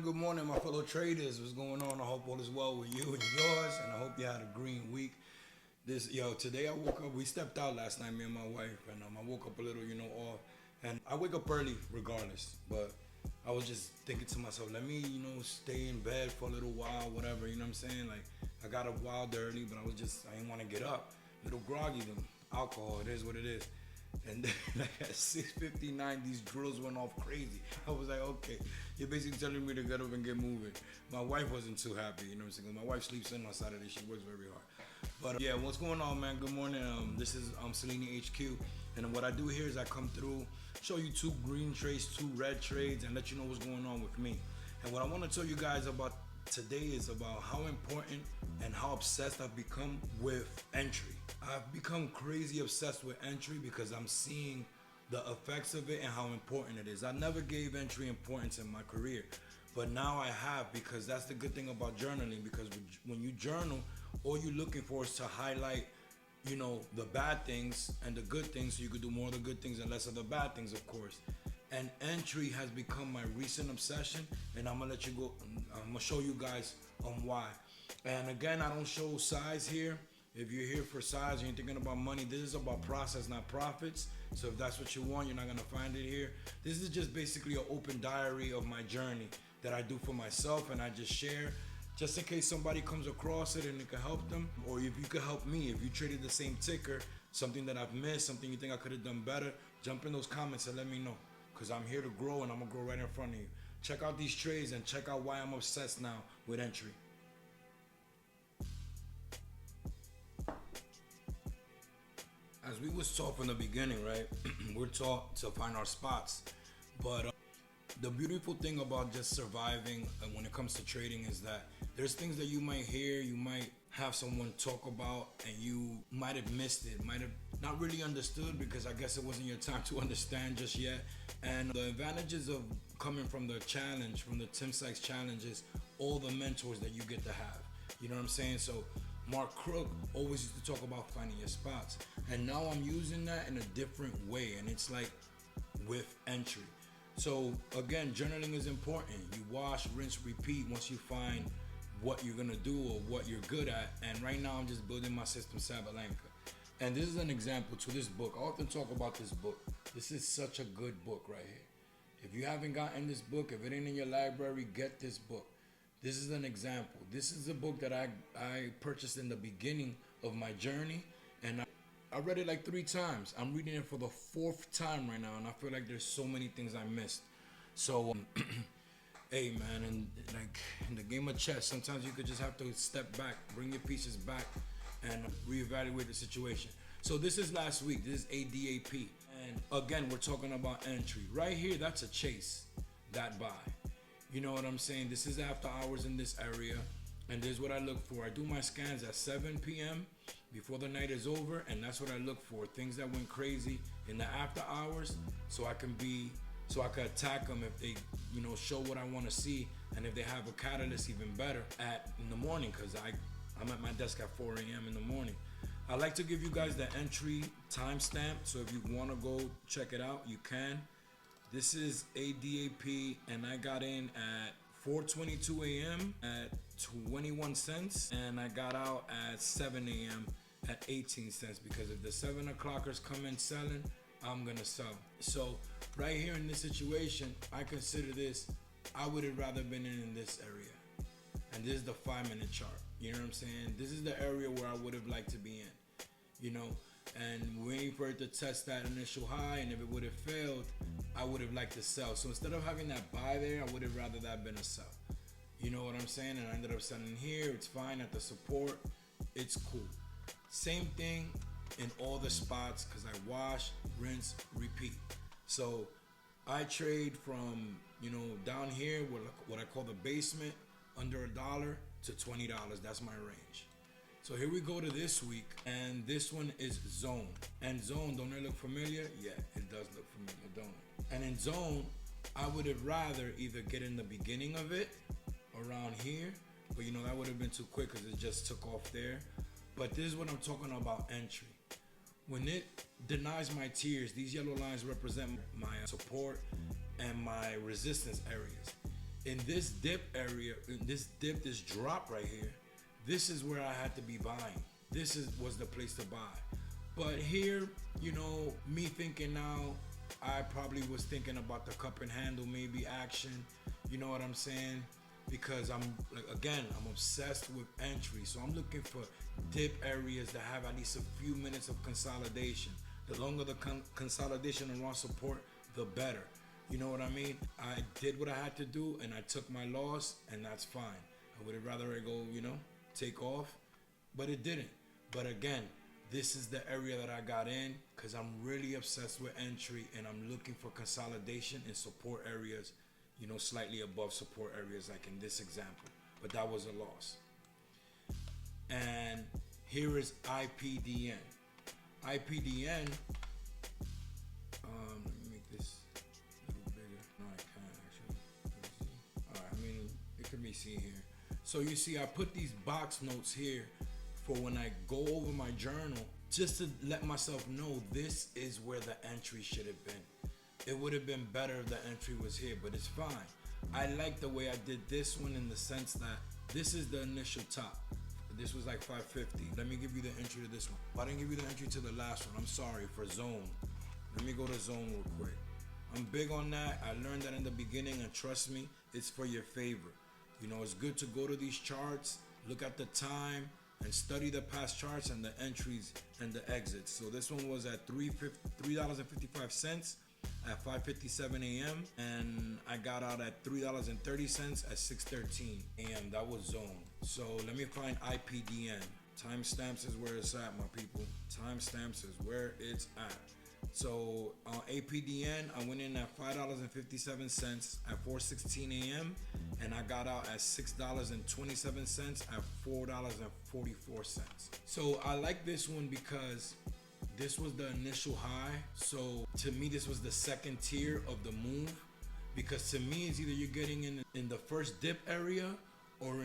Good morning, my fellow traders. What's going on? I hope all is well with you and yours, and I hope you had a green week. Today I woke up. We stepped out last night, me and my wife, and I woke up a little, off. And I wake up early regardless, but I was just thinking to myself, let me, stay in bed for a little while, whatever. You know what I'm saying? Like I got up wild early, but I didn't want to get up. A little groggy, the alcohol. It is what it is. And then, like at 6:59, these drills went off crazy. I was like, okay, you're basically telling me to get up and get moving. My wife wasn't too happy, you know what I'm saying? My wife sleeps in on Saturday. She works very hard. But yeah, what's going on, man? Good morning. This is Salini HQ, and what I do here is I come through, show you two green trades, two red trades, and let you know what's going on with me. And what I want to tell you guys about today is about how important and how obsessed I've become with entry. I've become crazy obsessed with entry because I'm seeing the effects of it and how important it is. I never gave entry importance in my career, but now I have, because that's the good thing about journaling. Because when you journal, all you're looking for is to highlight, the bad things and the good things, so you could do more of the good things and less of the bad things, of course. And entry has become my recent obsession, and I'm gonna let you go. I'm gonna show you guys why. And again, I don't show size here. If you're here for size and you're thinking about money, this is about process, not profits. So if that's what you want, you're not gonna find it here. This is just basically an open diary of my journey that I do for myself, and I just share, just in case somebody comes across it and it can help them, or if you could help me. If you traded the same ticker, something that I've missed, something you think I could have done better, jump in those comments and let me know, because I'm here to grow, and I'm gonna grow right in front of you. Check out these trades and check out why I'm obsessed now with entry. As we was taught from the beginning, right? We're taught to find our spots, but the beautiful thing about just surviving when it comes to trading is that there's things that you might hear, you might have someone talk about, and you might have missed it, might have not really understood, because I guess it wasn't your time to understand just yet. And the advantages of coming from the challenge, from the Tim Sykes challenge, is all the mentors that you get to have. You know what I'm saying? So Mark Crook always used to talk about finding your spots, and now I'm using that in a different way, and it's like with entry. So again, journaling is important. You wash, rinse, repeat once you find what you're gonna do or what you're good at. And right now I'm just building my system, Sabalenka. And this is an example to this book. I often talk about this book. This is such a good book right here. If you haven't gotten this book, if it ain't in your library, get this book. This is an example. This is a book that I purchased in the beginning of my journey, and I read it like 3 times. I'm reading it for the 4th time right now, and I feel like there's so many things I missed. So, hey man, and like in the game of chess, sometimes you could just have to step back, bring your pieces back, and reevaluate the situation. So this is last week. This is ADAP, and again, we're talking about entry. Right here, that's a chase, that buy. You know what I'm saying? This is after hours in this area, and this is what I look for. I do my scans at 7 p.m. before the night is over, and that's what I look for. Things that went crazy in the after hours, so I can attack them if they, show what I want to see, and if they have a catalyst, even better in the morning, because I'm at my desk at 4 a.m. in the morning. I like to give you guys the entry timestamp, so if you want to go check it out, you can. This is ADAP, and I got in at 4:22 a.m. at 21 cents, and I got out at 7 a.m. at 18 cents, because if the 7 o'clockers come in selling, I'm gonna sell. So right here in this situation, I consider this, I would have rather been in this area. And this is the 5-minute chart. You know what I'm saying? This is the area where I would have liked to be in, and waiting for it to test that initial high, and if it would have failed, I would have liked to sell. So instead of having that buy there, I would have rather that been a sell. You know what I'm saying? And I ended up selling here. It's fine at the support. It's cool. Same thing in all the spots, because I wash, rinse, repeat. So I trade from, down here, what I call the basement, under $1 to $20. That's my range. So here we go to this week, and this one is zone. And zone, don't it look familiar? Yeah, it does look familiar, don't it? And in zone, I would have rather either get in the beginning of it, around here, but that would have been too quick because it just took off there. But this is what I'm talking about, entry. When it denies my tiers, these yellow lines represent my support and my resistance areas. in this dip area, in this drop right here, this is where I had to be buying. Was the place to buy. But here, me thinking now, I probably was thinking about the cup and handle maybe action. You know what I'm saying? Because I'm obsessed with entry. So I'm looking for dip areas that have at least a few minutes of consolidation. The longer the consolidation around support, the better. You know what I mean? I did what I had to do and I took my loss, and that's fine. I would have rather it go, take off, but it didn't. But again, this is the area that I got in because I'm really obsessed with entry and I'm looking for consolidation in support areas, slightly above support areas like in this example. But that was a loss. And here is Ipdn. Ipdn, let me make this a little bigger. No, I can't actually. Alright, it can be seen here. So you see I put these box notes here for when I go over my journal, just to let myself know this is where the entry should have been. It would have been better if the entry was here, but it's fine. I like the way I did this one in the sense that this is the initial top. This was like 550. Let me give you the entry to this one. I didn't give you the entry to the last one. I'm sorry, for zone. Let me go to zone real quick. I'm big on that. I learned that in the beginning, and trust me, it's for your favor. It's good to go to these charts, look at the time, and study the past charts and the entries and the exits. So this one was at $3.55 at 5:57 a.m. and I got out at $3.30 at 6:13 a.m. That was zone. So let me find Ipdn. Timestamps is where it's at, my people. Timestamps is where it's at. So on Ipdn, I went in at $5.57 at 4:16 a.m. and I got out at $6.27 at $4.44. So I like this one because this was the initial high. So to me, this was the second tier of the move, because to me, it's either you're getting in the first dip area or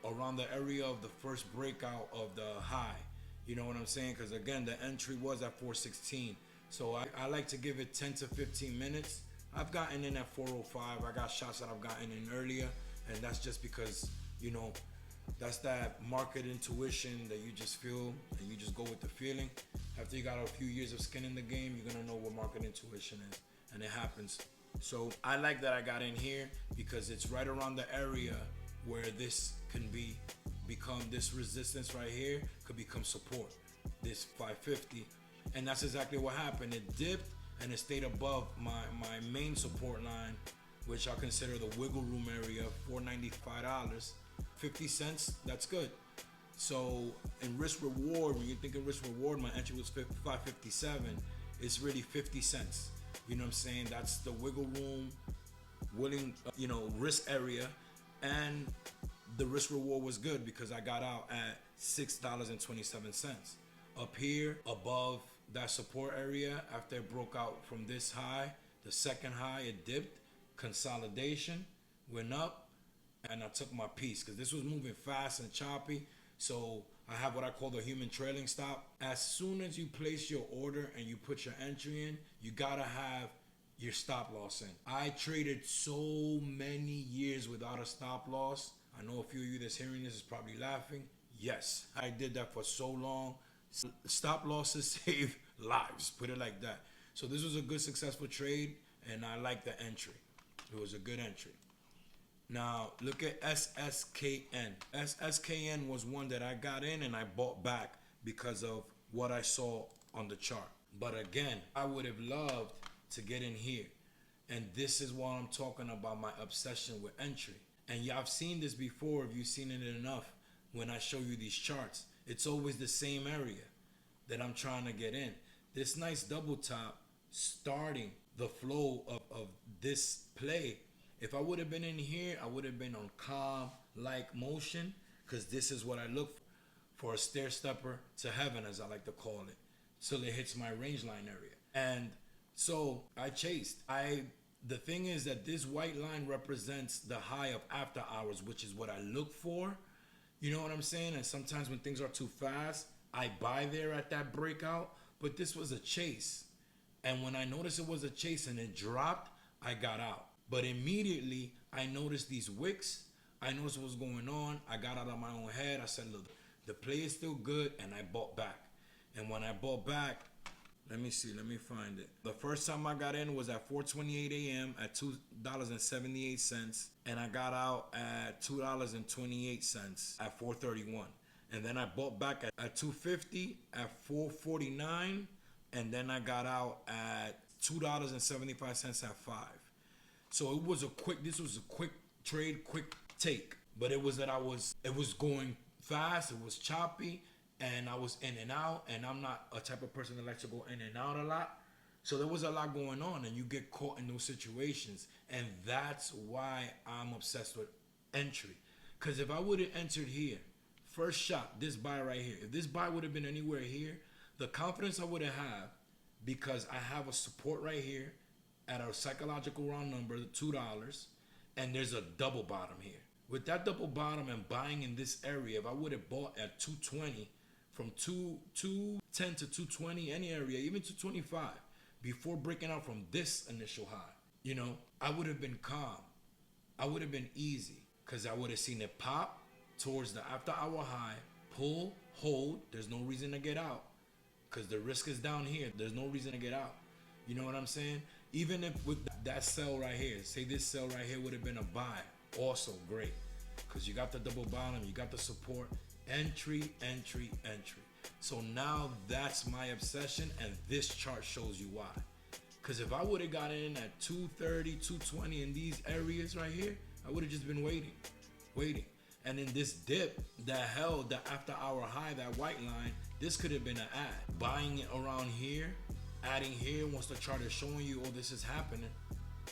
around the area of the first breakout of the high. You know what I'm saying? Because again, the entry was at 4:16. So I like to give it 10 to 15 minutes. I've gotten in at 4:05. I got shots that I've gotten in earlier, and that's just because, that's that market intuition that you just feel and you just go with the feeling. After you got a few years of skin in the game, you're gonna know what market intuition is, and it happens. So I like that I got in here because it's right around the area where this can become this resistance right here could become support, this 550. And that's exactly what happened. It dipped and it stayed above my main support line, which I consider the wiggle room area, $495, 50 cents. That's good. So in risk reward, when you think of risk reward, my entry was 557. It's really 50 cents. You know what I'm saying? That's the wiggle room, risk area, and the risk reward was good because I got out at $6.27. Up here above that support area, after it broke out from this high, the second high, it dipped, consolidation, went up, and I took my piece because this was moving fast and choppy. So I have what I call the human trailing stop. As soon as you place your order and you put your entry in, you gotta have your stop loss in. I traded so many years without a stop loss. I know a few of you that's hearing this is probably laughing. Yes, I did that for so long. Stop losses save lives, put it like that. So this was a good successful trade, and I like the entry. It was a good entry. Now look at Sskn. Sskn was one that I got in and I bought back because of what I saw on the chart. But again, I would have loved to get in here, and this is why I'm talking about my obsession with entry. And y'all have seen this before if you've seen it enough. When I show you these charts, it's always the same area that I'm trying to get in. This nice double top starting the flow of this play. If I would have been in here, I would have been on calm like motion, because this is what I look for a stair stepper to heaven, as I like to call it, till it hits my range line area. And so I chased. The thing is that this white line represents the high of after hours, which is what I look for. You know what I'm saying? And sometimes when things are too fast, I buy there at that breakout. But this was a chase. And when I noticed it was a chase and it dropped, I got out. But immediately I noticed these wicks. I noticed what was going on. I got out of my own head. I said, look, the play is still good, and I bought back. And when I bought back, let me see, let me find it. The first time I got in was at 4:28 a.m. at $2.78, and I got out at $2.28 at 4:31. And then I bought back at 2.50 at 4:49, and then I got out at $2.75 at 5. So it was this was a quick trade, quick take. But it was that it was going fast, it was choppy, and I was in and out, and I'm not a type of person that likes to go in and out a lot. So there was a lot going on, and you get caught in those situations. And that's why I'm obsessed with entry. Because if I would have entered here, first shot, this buy right here, if this buy would have been anywhere here, the confidence I would have had, because I have a support right here at a psychological round number, $2, and there's a double bottom here. With that double bottom and buying in this area, if I would have bought at 220, from 210 to 220, any area, even 225, before breaking out from this initial high, you know, I would have been calm. I would have been easy, because I would have seen it pop towards the after hour high, pull, hold. There's no reason to get out, because the risk is down here. There's no reason to get out. You know what I'm saying? Even if with that sell right here, say this sell right here would have been a buy, also great, because you got the double bottom, you got the support, entry, entry, entry. So now that's my obsession, and this chart shows you why. Because if I would have got in at 230, 220 in these areas right here, I would have just been waiting. And in this dip that held the after hour high, that white line, this could have been an ad. Buying it around here, adding here once the chart is showing you, oh, this is happening,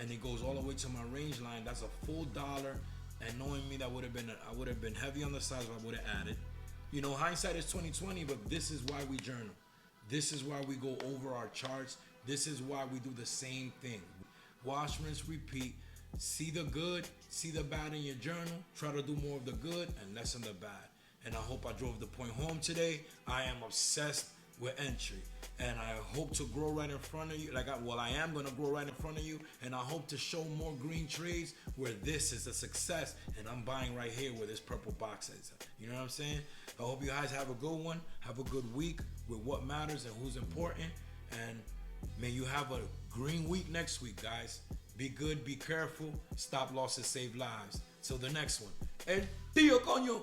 and it goes all the way to my range line. That's a full dollar. And knowing me, that would have been I would have been heavy on the size if I would have added. You know, hindsight is 2020, but this is why we journal. This is why we go over our charts. This is why we do the same thing. Wash, rinse, repeat. See the good, see the bad in your journal. Try to do more of the good and less of the bad. And I hope I drove the point home today. I am obsessed with entry, and I hope to grow right in front of you. I am gonna grow right in front of you, and I hope to show more green trades where this is a success, and I'm buying right here where this purple box is. You know what I'm saying? I hope you guys have a good one. Have a good week with what matters and who's important, and may you have a green week next week, guys. Be good, be careful. Stop losses, save lives. Till the next one. El tío coño.